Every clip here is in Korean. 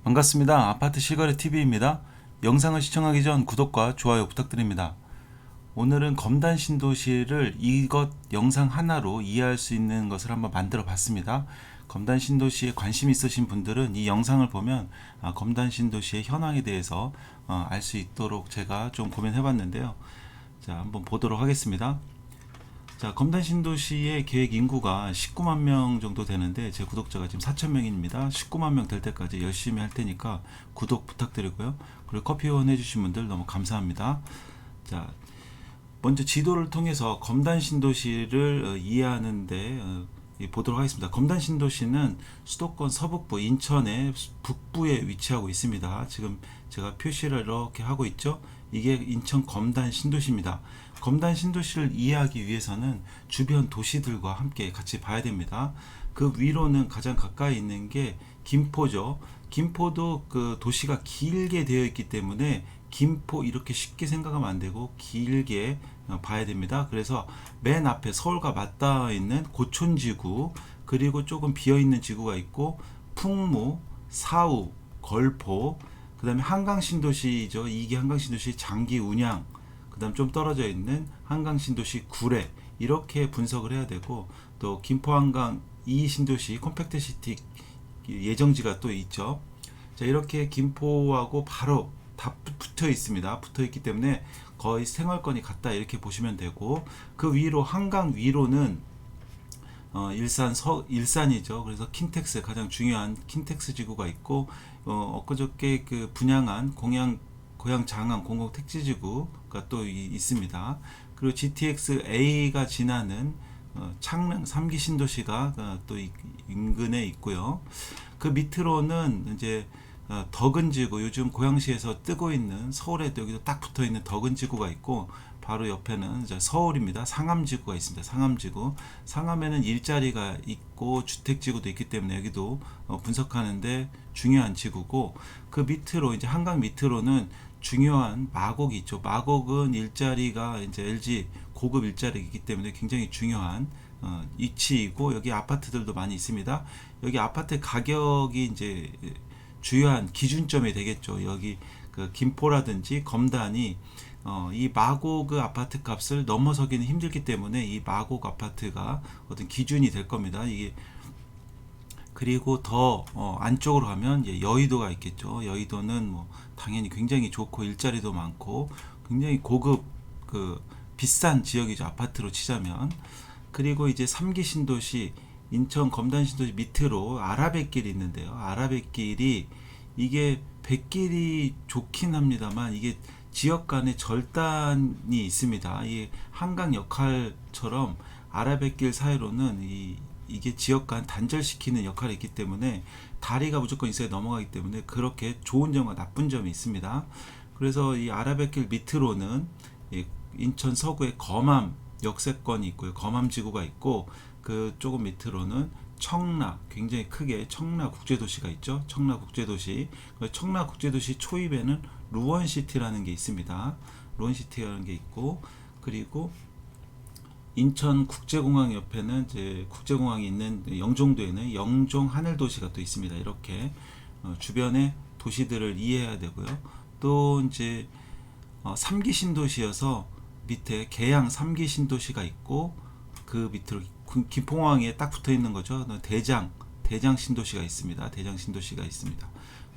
반갑습니다. 아파트 실거래 TV입니다. 영상을 시청하기 전 구독과 좋아요 부탁드립니다. 오늘은 검단 신도시를 이것 영상 하나로 이해할 수 있는 것을 한번 만들어 봤습니다. 검단 신도시에 관심 있으신 분들은 이 영상을 보면 검단 신도시의 현황에 대해서 알 수 있도록 제가 좀 고민해 봤는데요. 자, 한번 보도록 하겠습니다. 자, 검단 신도시의 계획 인구가 19만 명 정도 되는데 제 구독자가 지금 4천 명입니다. 19만 명 될 때까지 열심히 할 테니까 구독 부탁드리고요. 그리고 커피 후원해 주신 분들 너무 감사합니다. 자, 먼저 지도를 통해서 검단 신도시를 이해하는데 보도록 하겠습니다. 검단 신도시는 수도권 서북부 인천의 북부에 위치하고 있습니다. 지금 제가 표시를 이렇게 하고 있죠. 이게 인천 검단 신도시입니다. 검단 신도시를 이해하기 위해서는 주변 도시들과 함께 같이 봐야 됩니다. 그 위로는 가장 가까이 있는 게 김포죠. 김포도 그 도시가 길게 되어 있기 때문에 김포 이렇게 쉽게 생각하면 안 되고 길게 봐야 됩니다. 그래서 맨 앞에 서울과 맞닿아 있는 고촌지구, 그리고 조금 비어 있는 지구가 있고 풍무, 사우, 걸포, 그 다음에 한강신도시죠. 이게 한강신도시 장기 운양, 그 다음 좀 떨어져 있는 한강신도시 구례, 이렇게 분석을 해야 되고, 또 김포한강 2신도시 컴팩트시티 예정지가 또 있죠. 자, 이렇게 김포하고 바로 다 붙어 있습니다. 붙어 있기 때문에 거의 생활권이 같다 이렇게 보시면 되고, 그 위로 한강 위로는 일산이죠. 그래서 킨텍스, 가장 중요한 킨텍스 지구가 있고, 엊그저께 그 분양한 고양 장안 공공택지지구가 또 있습니다. 그리고 GTX A가 지나는 창릉 3기 신도시가 또 인근에 있고요. 그 밑으로는 이제 덕은지구, 요즘 고양시에서 뜨고 있는, 서울에도 여기도 딱 붙어 있는 덕은지구가 있고, 바로 옆에는 이제 서울입니다. 상암지구가 있습니다. 상암지구. 상암에는 일자리가 있고 주택지구도 있기 때문에 여기도 분석하는데 중요한 지구고, 그 밑으로 이제 한강 밑으로는 중요한 마곡이 있죠. 마곡은 일자리가 이제 LG 고급 일자리이기 때문에 굉장히 중요한 위치이고, 여기 아파트들도 많이 있습니다. 여기 아파트 가격이 이제 주요한 기준점이 되겠죠. 여기 그 김포라든지 검단이 이 마곡 아파트 값을 넘어서기는 힘들기 때문에 이 마곡 아파트가 어떤 기준이 될 겁니다. 이게 그리고 더 안쪽으로 가면 여의도가 있겠죠. 여의도는 뭐 당연히 굉장히 좋고 일자리도 많고 굉장히 고급 그 비싼 지역이죠. 아파트로 치자면. 그리고 이제 3기 신도시 인천 검단 신도시 밑으로 아라뱃길이 있는데요. 아라뱃길이 이게 뱃길이 좋긴 합니다만 이게 지역 간의 절단이 있습니다. 이 한강 역할처럼 아라뱃길 사이로는 이게 지역 간 단절시키는 역할이 있기 때문에 다리가 무조건 있어야 넘어가기 때문에 그렇게 좋은 점과 나쁜 점이 있습니다. 그래서 이 아라뱃길 밑으로는 인천 서구의 검암 역세권이 있고요. 검암지구가 있고, 그 조금 밑으로는 청라, 굉장히 크게 청라국제도시가 있죠. 청라국제도시. 청라국제도시 초입에는 루원시티라는 게 있습니다. 루원시티라는 게 있고, 그리고 인천국제공항 옆에는 이제 국제공항이 있는 영종도에는 영종 하늘도시가 또 있습니다. 이렇게 주변의 도시들을 이해해야 되고요. 또 이제 3기 신도시여서 밑에 계양 3기 신도시가 있고, 그 밑으로 김포공항에 딱 붙어 있는 거죠. 대장 신도시가 있습니다. 대장 신도시가 있습니다.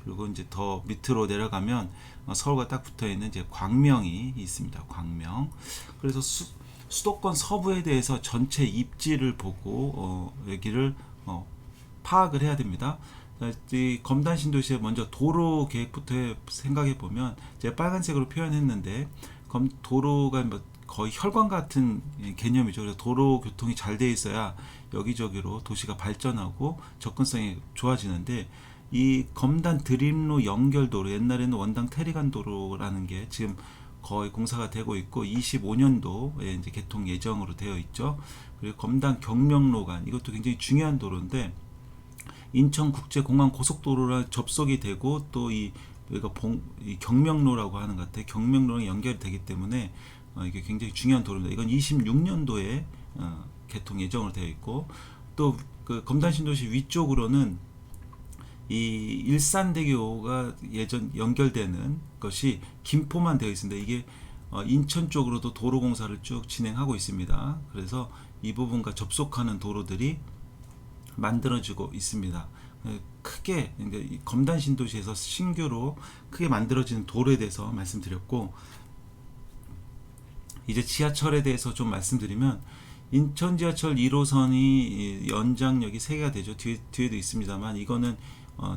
그리고 이제 더 밑으로 내려가면 서울과 딱 붙어 있는 이제 광명이 있습니다. 광명. 그래서 수도권 서부에 대해서 전체 입지를 보고 여기를 파악을 해야 됩니다. 이 검단 신도시의 먼저 도로 계획부터 생각해 보면, 제가 빨간색으로 표현했는데 도로가 뭐 거의 혈관 같은 개념이죠. 그래서 도로 교통이 잘 돼 있어야 여기저기로 도시가 발전하고 접근성이 좋아지는데, 이 검단 드림로 연결도로, 옛날에는 원당 테리간도로라는 게 지금 거의 공사가 되고 있고 25년도에 이제 개통 예정으로 되어 있죠. 그리고 검단 경명로간, 이것도 굉장히 중요한 도로인데 인천국제공항 고속도로랑 접속이 되고, 또 이 경명로라고 하는 것 같아요. 경명로랑 연결이 되기 때문에 이게 굉장히 중요한 도로입니다. 이건 26년도에 개통 예정으로 되어 있고, 또 그 검단 신도시 위쪽으로는 이 일산대교가 예전 연결되는 것이 김포만 되어 있습니다. 이게 인천 쪽으로도 도로 공사를 쭉 진행하고 있습니다. 그래서 이 부분과 접속하는 도로들이 만들어지고 있습니다. 크게 검단 신도시에서 신규로 크게 만들어지는 도로에 대해서 말씀드렸고, 이제 지하철에 대해서 좀 말씀드리면, 인천 지하철 1호선이 연장역이 3개가 되죠. 뒤에도 있습니다만 이거는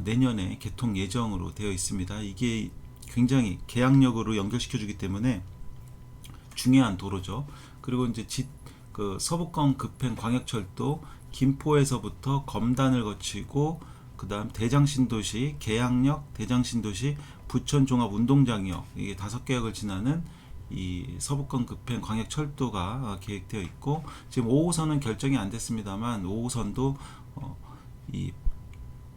내년에 개통 예정으로 되어 있습니다. 이게 굉장히 계약역으로 연결시켜 주기 때문에 중요한 도로죠. 그리고 이제 그 서부권 급행 광역철도 김포에서부터 검단을 거치고 그 다음 대장신도시, 계양역, 대장신도시, 부천종합운동장역, 이게 5개역을 지나는 이 서부권 급행 광역철도가 계획되어 있고, 지금 5호선은 결정이 안 됐습니다만 5호선도 이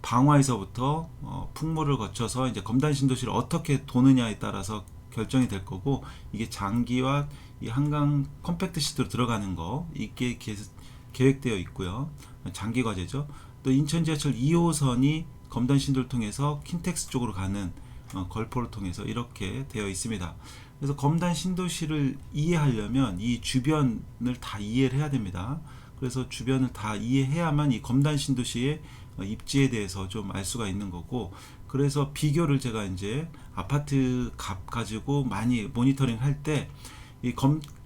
방화에서부터 풍무를 거쳐서 이제 검단신도시를 어떻게 도느냐에 따라서 결정이 될 거고, 이게 장기와 이 한강 컴팩트 시티로 들어가는 거, 이게 계획되어 있고요. 장기 과제죠. 또 인천 지하철 2호선이 검단신도를 통해서 킨텍스 쪽으로 가는 걸포를 통해서 이렇게 되어 있습니다. 그래서 검단 신도시를 이해하려면 이 주변을 다 이해를 해야 됩니다. 그래서 주변을 다 이해해야만 이 검단 신도시의 입지에 대해서 좀 알 수가 있는 거고, 그래서 비교를 제가 이제 아파트 값 가지고 많이 모니터링 할 때, 이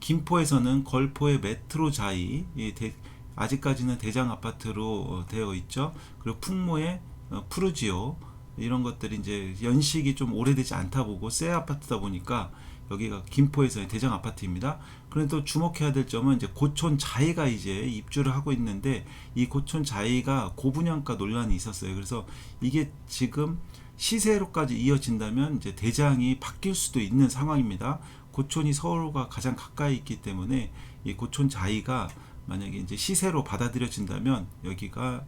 김포에서는 걸포의 메트로자이, 아직까지는 대장 아파트로 되어 있죠. 그리고 풍모의 푸르지오, 이런 것들이 이제 연식이 좀 오래되지 않다 보고 새 아파트다 보니까 여기가 김포에서의 대장 아파트입니다. 그런데 또 주목해야 될 점은 이제 고촌 자이가 이제 입주를 하고 있는데, 이 고촌 자이가 고분양가 논란이 있었어요. 그래서 이게 지금 시세로까지 이어진다면 이제 대장이 바뀔 수도 있는 상황입니다. 고촌이 서울과 가장 가까이 있기 때문에 이 고촌 자이가 만약에 이제 시세로 받아들여진다면 여기가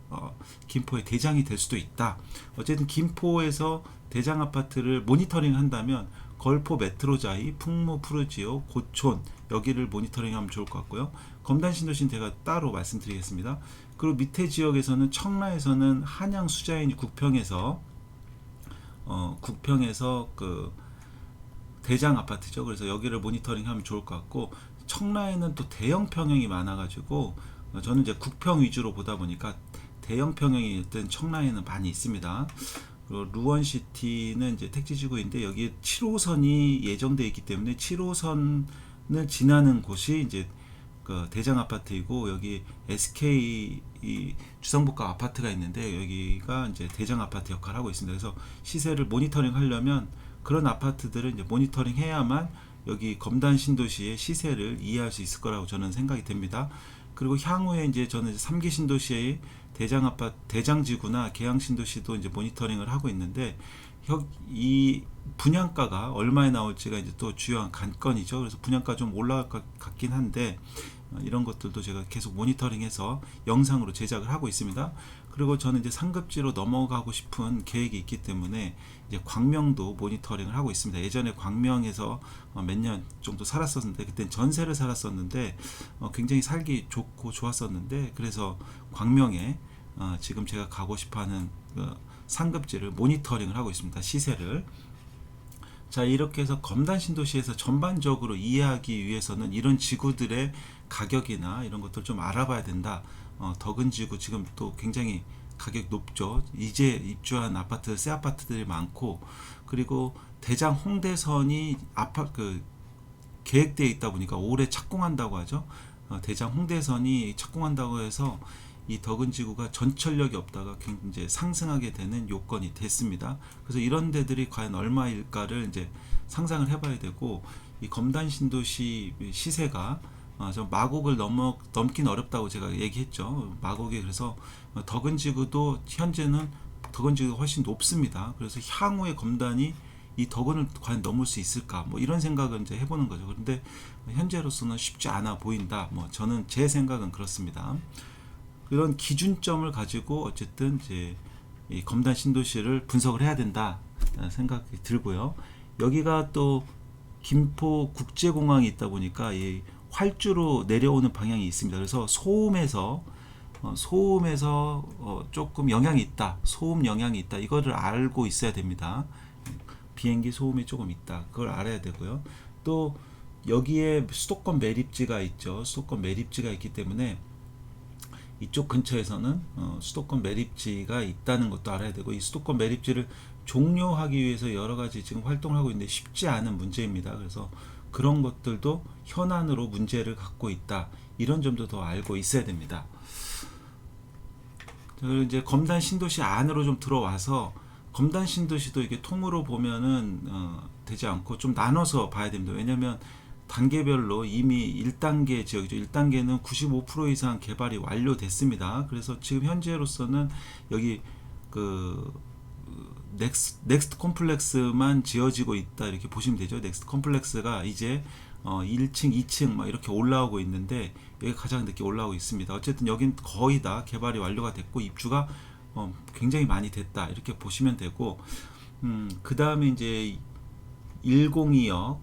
김포의 대장이 될 수도 있다. 어쨌든 김포에서 대장 아파트를 모니터링 한다면 걸포 메트로자이, 풍무 푸르지오, 고촌, 여기를 모니터링하면 좋을 것 같고요. 검단 신도시는 제가 따로 말씀드리겠습니다. 그리고 밑에 지역에서는 청라에서는 한양 수자인이 국평에서 그 대장 아파트죠. 그래서 여기를 모니터링하면 좋을 것 같고, 청라에는 또 대형 평형이 많아가지고 저는 이제 국평 위주로 보다 보니까 대형 평형이 일단 청라에는 많이 있습니다. 그리고 루원시티는 이제 택지지구인데 여기에 7호선이 예정되어 있기 때문에 7호선을 지나는 곳이 이제 그 대장 아파트이고, 여기 SK 주상복합 아파트가 있는데 여기가 이제 대장 아파트 역할을 하고 있습니다. 그래서 시세를 모니터링 하려면 그런 아파트들을 이제 모니터링 해야만 여기 검단 신도시의 시세를 이해할 수 있을 거라고 저는 생각이 됩니다. 그리고 향후에 이제 저는 3기 신도시의 대장 아파트, 대장지구나 계양 신도시도 이제 모니터링을 하고 있는데, 이 분양가가 얼마에 나올지가 이제 또 주요한 관건이죠. 그래서 분양가 좀 올라갈 것 같긴 한데, 이런 것들도 제가 계속 모니터링해서 영상으로 제작을 하고 있습니다. 그리고 저는 이제 상급지로 넘어가고 싶은 계획이 있기 때문에 이제 광명도 모니터링을 하고 있습니다. 예전에 광명에서 몇 년 정도 살았었는데, 그때 전세를 살았었는데 굉장히 살기 좋고 좋았었는데, 그래서 광명에 지금 제가 가고 싶어하는 상급지를 모니터링을 하고 있습니다. 시세를. 자, 이렇게 해서 검단 신도시에서 전반적으로 이해하기 위해서는 이런 지구들의 가격이나 이런 것들 좀 알아봐야 된다. 덕은지구 지금 또 굉장히 가격 높죠. 이제 입주한 아파트, 새 아파트들이 많고, 그리고 대장 홍대선이 계획되어 있다 보니까 올해 착공한다고 하죠. 대장 홍대선이 착공한다고 해서 이 덕은지구가 전철역이 없다가 이제 상승하게 되는 요건이 됐습니다. 그래서 이런 데들이 과연 얼마일까를 이제 상상을 해봐야 되고, 이 검단 신도시 시세가 좀 마곡을 넘긴 어렵다고 제가 얘기했죠. 마곡이, 그래서 덕은지구도 현재는 덕은지구가 훨씬 높습니다. 그래서 향후에 검단이 이 덕은을 과연 넘을 수 있을까, 뭐 이런 생각을 이제 해보는 거죠. 그런데 현재로서는 쉽지 않아 보인다. 뭐 저는 제 생각은 그렇습니다. 이런 기준점을 가지고 어쨌든 이제 이 검단 신도시를 분석을 해야 된다 생각이 들고요. 여기가 또 김포 국제공항이 있다 보니까 이 활주로 내려오는 방향이 있습니다. 그래서 소음에서 소음에서 조금 영향이 있다, 소음 영향이 있다, 이거를 알고 있어야 됩니다. 비행기 소음이 조금 있다, 그걸 알아야 되고요. 또 여기에 수도권 매립지가 있죠. 수도권 매립지가 있기 때문에 이쪽 근처에서는 수도권 매립지가 있다는 것도 알아야 되고, 이 수도권 매립지를 종료하기 위해서 여러 가지 지금 활동을 하고 있는데 쉽지 않은 문제입니다. 그래서 그런 것들도 현안으로 문제를 갖고 있다, 이런 점도 더 알고 있어야 됩니다. 그리고 이제 검단 신도시 안으로 좀 들어와서, 검단 신도시도 이게 통으로 보면은 되지 않고 좀 나눠서 봐야 됩니다. 왜냐하면 단계별로 이미 1단계 지역이죠. 1단계는 95% 이상 개발이 완료됐습니다. 그래서 지금 현재로서는 여기 그 넥스트 콤플렉스만 지어지고 있다, 이렇게 보시면 되죠. 넥스트 콤플렉스가 이제 1층, 2층 막 이렇게 올라오고 있는데, 여기 가장 늦게 올라오고 있습니다. 어쨌든 여긴 거의 다 개발이 완료가 됐고 입주가 굉장히 많이 됐다, 이렇게 보시면 되고, 그 다음에 이제 102역,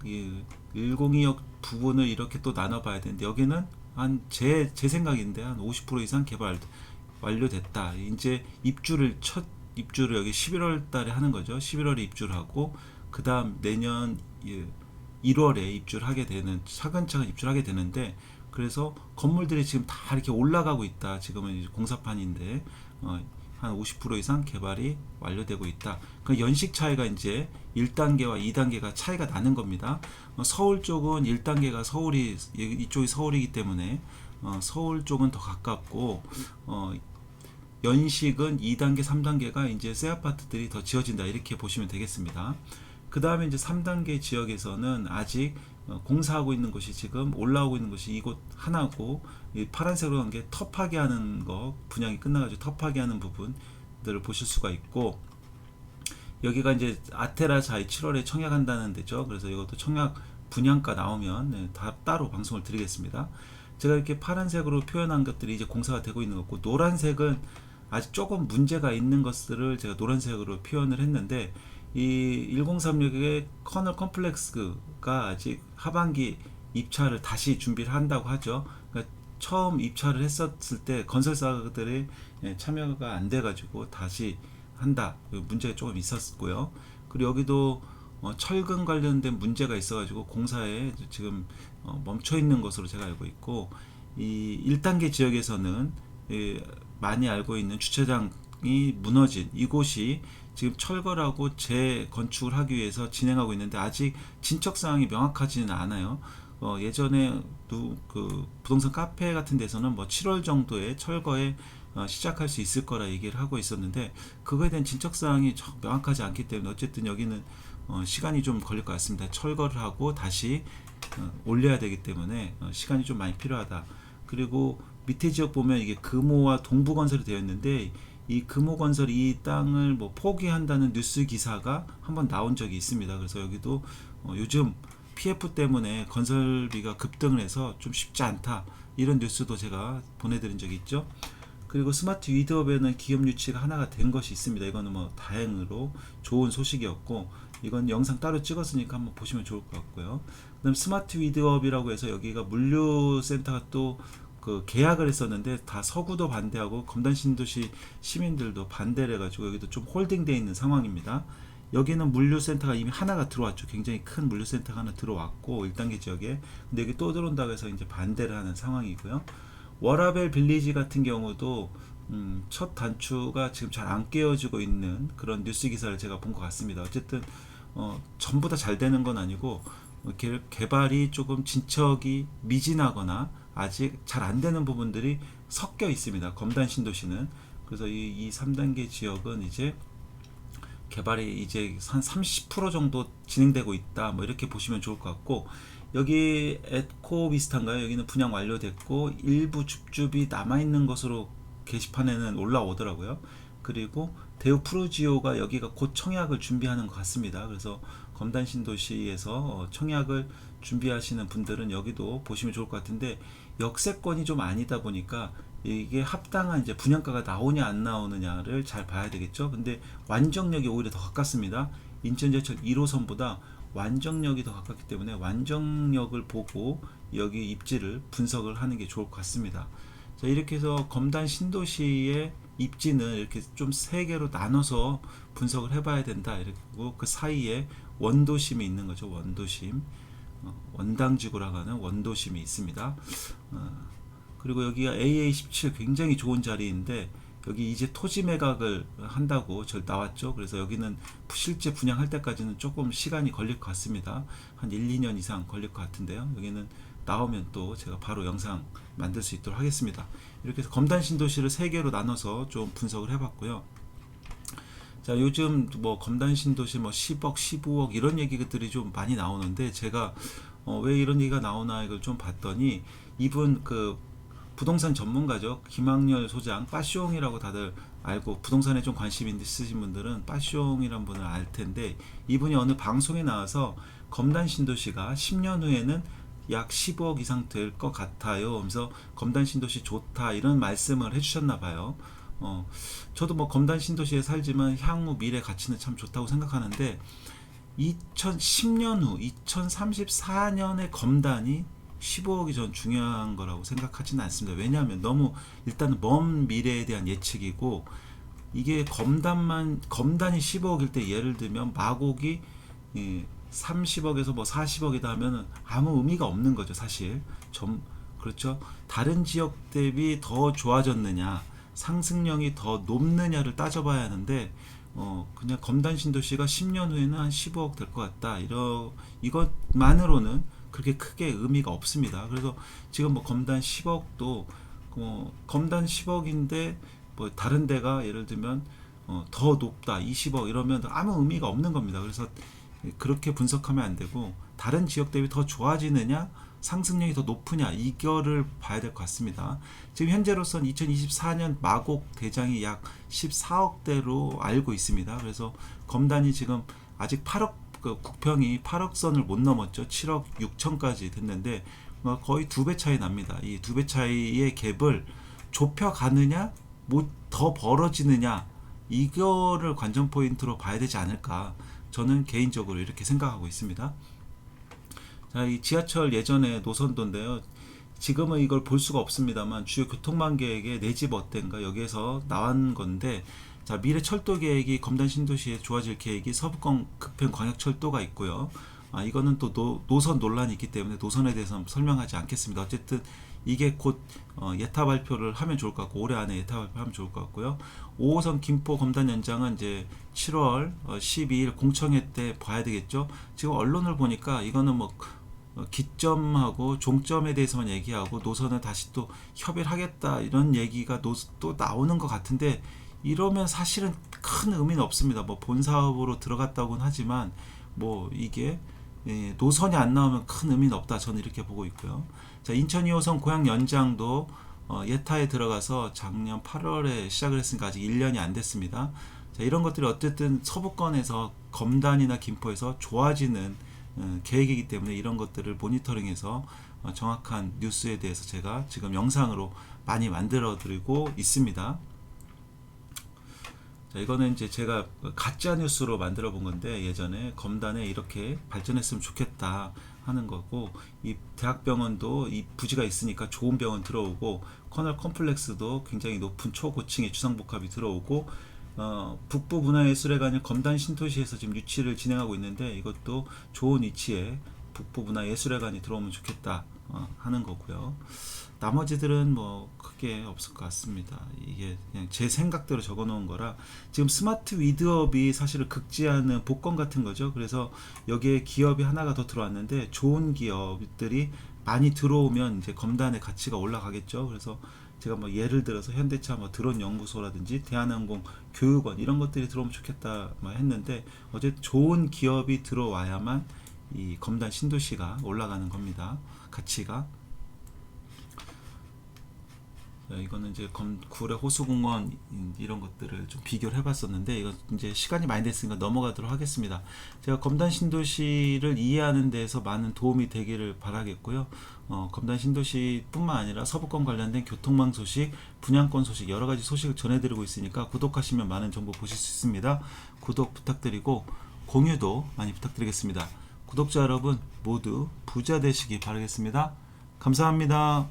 102역 부분을 이렇게 또 나눠봐야 되는데, 여기는 한 제 생각인데 한 50% 이상 개발 완료됐다. 이제 첫 입주를 여기 11월 달에 하는 거죠. 11월에 입주를 하고, 그 다음 내년 1월에 입주를 하게 되는, 차근차근 입주를 하게 되는데, 그래서 건물들이 지금 다 이렇게 올라가고 있다. 지금은 이제 공사판인데 한 50% 이상 개발이 완료되고 있다. 그 연식 차이가 이제 1단계와 2단계가 차이가 나는 겁니다. 서울 쪽은 1단계가 이쪽이 서울이기 때문에 서울 쪽은 더 가깝고, 연식은 2단계, 3단계가 이제 새 아파트들이 더 지어진다, 이렇게 보시면 되겠습니다. 그 다음에 이제 3단계 지역에서는 아직 공사하고 있는 곳이, 지금 올라오고 있는 곳이 이곳 하나고, 이 파란색으로 한 게 터프하게 하는 거, 분양이 끝나가지고 터프하게 하는 부분들을 보실 수가 있고, 여기가 이제 아테라사이 7월에 청약한다는 데죠. 그래서 이것도 청약 분양가 나오면 다 따로 방송을 드리겠습니다. 제가 이렇게 파란색으로 표현한 것들이 이제 공사가 되고 있는 거고, 노란색은 아직 조금 문제가 있는 것들을 제가 노란색으로 표현을 했는데, 이 1036의 커널 컴플렉스가 아직 하반기 입찰을 다시 준비를 한다고 하죠. 그러니까 처음 입찰을 했었을 때 건설사들이 참여가 안 돼가지고 다시 한다, 문제가 조금 있었고요. 그리고 여기도 철근 관련된 문제가 있어가지고 공사에 지금 멈춰 있는 것으로 제가 알고 있고, 이 1단계 지역에서는 많이 알고 있는 주차장이 무너진 이곳이 지금 철거하고 재건축을 하기 위해서 진행하고 있는데, 아직 진척 사항이 명확하지는 않아요. 예전에 그 부동산 카페 같은 데서는 뭐 7월 정도에 철거에 시작할 수 있을 거라 얘기를 하고 있었는데, 그거에 대한 진척 사항이 명확하지 않기 때문에 어쨌든 여기는 시간이 좀 걸릴 것 같습니다. 철거를 하고 다시 올려야 되기 때문에 시간이 좀 많이 필요하다. 그리고 밑에 지역 보면 이게 금호와 동부건설이 되어 있는데, 이 금호건설이 이 땅을 뭐 포기한다는 뉴스 기사가 한번 나온 적이 있습니다. 그래서 여기도 요즘 PF 때문에 건설비가 급등을 해서 좀 쉽지 않다, 이런 뉴스도 제가 보내드린 적이 있죠. 그리고 스마트 위드업에는 기업 유치가 하나가 된 것이 있습니다. 이거는 뭐 다행으로 좋은 소식이었고, 이건 영상 따로 찍었으니까 한번 보시면 좋을 것 같고요. 그다음 스마트 위드업이라고 해서 여기가 물류센터가 또 그 계약을 했었는데, 다 서구도 반대하고 검단 신도시 시민들도 반대를 해가지고 여기도 좀 홀딩되어 있는 상황입니다. 여기는 물류센터가 이미 하나가 들어왔죠. 굉장히 큰 물류센터가 하나 들어왔고 1단계 지역에, 근데 여기 또 들어온다고 해서 이제 반대를 하는 상황이고요. 워라벨 빌리지 같은 경우도 첫 단추가 지금 잘 안 깨어지고 있는 그런 뉴스 기사를 제가 본 것 같습니다. 어쨌든 전부 다 잘 되는 건 아니고, 개발이 조금 진척이 미진하거나 아직 잘 안 되는 부분들이 섞여 있습니다. 검단 신도시는. 그래서 이 3단계 지역은 이제 개발이 이제 한 30% 정도 진행되고 있다, 뭐 이렇게 보시면 좋을 것 같고, 여기 에코 비슷한가요? 여기는 분양 완료됐고 일부 줍줍이 남아있는 것으로 게시판에는 올라오더라고요. 그리고 대우 프루지오가 여기가 곧 청약을 준비하는 것 같습니다. 그래서 검단 신도시에서 청약을 준비하시는 분들은 여기도 보시면 좋을 것 같은데, 역세권이 좀 아니다 보니까 이게 합당한 이제 분양가가 나오냐 안 나오느냐를 잘 봐야 되겠죠. 근데 완정역이 오히려 더 가깝습니다. 인천지하철 1호선보다 완정역이 더 가깝기 때문에 완정역을 보고 여기 입지를 분석을 하는 게 좋을 것 같습니다. 자, 이렇게 해서 검단 신도시의 입지는 이렇게 좀 세 개로 나눠서 분석을 해봐야 된다. 이렇게 그 사이에 원도심이 있는 거죠. 원도심, 원당지구라고 하는 원도심이 있습니다. 그리고 여기가 AA17 굉장히 좋은 자리인데 여기 이제 토지 매각을 한다고 나왔죠. 그래서 여기는 실제 분양할 때까지는 조금 시간이 걸릴 것 같습니다. 한 1, 2년 이상 걸릴 것 같은데요. 여기는 나오면 또 제가 바로 영상 만들 수 있도록 하겠습니다. 이렇게 해서 검단 신도시를 세 개로 나눠서 좀 분석을 해봤고요. 자, 요즘 뭐 검단 신도시 뭐 10억, 15억 이런 얘기들이 좀 많이 나오는데 제가 왜 이런 얘기가 나오나 이걸 좀 봤더니 이분 그 부동산 전문가죠. 김학렬 소장, 빠숑이라고 다들 알고 부동산에 좀 관심 있으신 분들은 빠숑이라는 분을 알 텐데 이분이 어느 방송에 나와서 검단 신도시가 10년 후에는 약 15억 이상 될 것 같아요. 그래서 검단 신도시 좋다 이런 말씀을 해주셨나 봐요. 저도 뭐 검단 신도시에 살지만 향후 미래 가치는 참 좋다고 생각하는데 2010년 후 2034년의 검단이 15억이 전 중요한 거라고 생각하지는 않습니다. 왜냐하면 너무 일단 먼 미래에 대한 예측이고 이게 검단이 15억일 때 예를 들면 마곡이 30억에서 뭐 40억이다 하면은 아무 의미가 없는 거죠, 사실. 그렇죠. 다른 지역 대비 더 좋아졌느냐, 상승력이 더 높느냐를 따져봐야 하는데, 그냥 검단 신도시가 10년 후에는 한 15억 될 것 같다. 이것만으로는 그렇게 크게 의미가 없습니다. 그래서 지금 뭐 검단 10억도, 검단 10억인데, 뭐 다른 데가 예를 들면, 더 높다, 20억 이러면 아무 의미가 없는 겁니다. 그래서 그렇게 분석하면 안 되고 다른 지역 대비 더 좋아지느냐 상승력이 더 높으냐 이거를 봐야 될 것 같습니다. 지금 현재로서는 2024년 마곡 대장이 약 14억대로 알고 있습니다. 그래서 검단이 지금 아직 8억 국평이 8억 선을 못 넘었죠. 7억 6천까지 됐는데 거의 2배 차이 납니다. 이 2배 차이의 갭을 좁혀 가느냐 더 벌어지느냐 이거를 관전 포인트로 봐야 되지 않을까 저는 개인적으로 이렇게 생각하고 있습니다. 자, 이 지하철 예전에 노선도인데요. 지금은 이걸 볼 수가 없습니다만 주요 교통망 계획에 내 집 어땠가 여기에서 나온 건데 자, 미래 철도 계획이 검단 신도시에 좋아질 계획이 서부권 급행 광역철도가 있고요. 이거는 또 노선 논란이 있기 때문에 노선에 대해서는 설명하지 않겠습니다. 어쨌든 이게 곧 예타 발표를 하면 좋을 것 같고 올해 안에 예타 발표하면 좋을 것 같고요. 5호선 김포 검단 연장은 이제 7월 12일 공청회 때 봐야 되겠죠. 지금 언론을 보니까 이거는 뭐 기점하고 종점에 대해서만 얘기하고 노선을 다시 또 협의를 하겠다 이런 얘기가 또 나오는 것 같은데 이러면 사실은 큰 의미는 없습니다. 뭐 본 사업으로 들어갔다고는 하지만 뭐 이게 노선이 안 나오면 큰 의미는 없다. 저는 이렇게 보고 있고요. 자, 인천 2호선 고양 연장도 예타에 들어가서 작년 8월에 시작을 했으니까 아직 1년이 안 됐습니다. 자, 이런 것들이 어쨌든 서부권에서 검단이나 김포에서 좋아지는 계획이기 때문에 이런 것들을 모니터링해서 정확한 뉴스에 대해서 제가 지금 영상으로 많이 만들어 드리고 있습니다. 자, 이거는 이제 제가 가짜 뉴스로 만들어 본 건데 예전에 검단에 이렇게 발전했으면 좋겠다 하는 거고 이 대학병원도 이 부지가 있으니까 좋은 병원 들어오고 커널 컴플렉스도 굉장히 높은 초고층의 주상복합이 들어오고 북부 문화예술회관이 검단 신도시에서 지금 유치를 진행하고 있는데 이것도 좋은 위치에 북부 문화예술회관이 들어오면 좋겠다 하는 거고요. 나머지들은 뭐 크게 없을 것 같습니다. 이게 그냥 제 생각대로 적어 놓은 거라 지금 스마트 위드업이 사실은 극지하는 복권 같은 거죠. 그래서 여기에 기업이 하나가 더 들어왔는데 좋은 기업들이 많이 들어오면 이제 검단의 가치가 올라가겠죠. 그래서 제가 뭐 예를 들어서 현대차 뭐 드론 연구소라든지 대한항공 교육원 이런 것들이 들어오면 좋겠다 했는데 어쨌든 좋은 기업이 들어와야만 이 검단 신도시가 올라가는 겁니다. 가치가. 이거는 이제 구례 호수공원 이런 것들을 좀 비교를 해봤었는데 이거 이제 시간이 많이 됐으니까 넘어가도록 하겠습니다. 제가 검단 신도시를 이해하는 데에서 많은 도움이 되기를 바라겠고요. 검단 신도시뿐만 아니라 서부권 관련된 교통망 소식, 분양권 소식 여러 가지 소식을 전해드리고 있으니까 구독하시면 많은 정보 보실 수 있습니다. 구독 부탁드리고 공유도 많이 부탁드리겠습니다. 구독자 여러분 모두 부자 되시기 바라겠습니다. 감사합니다.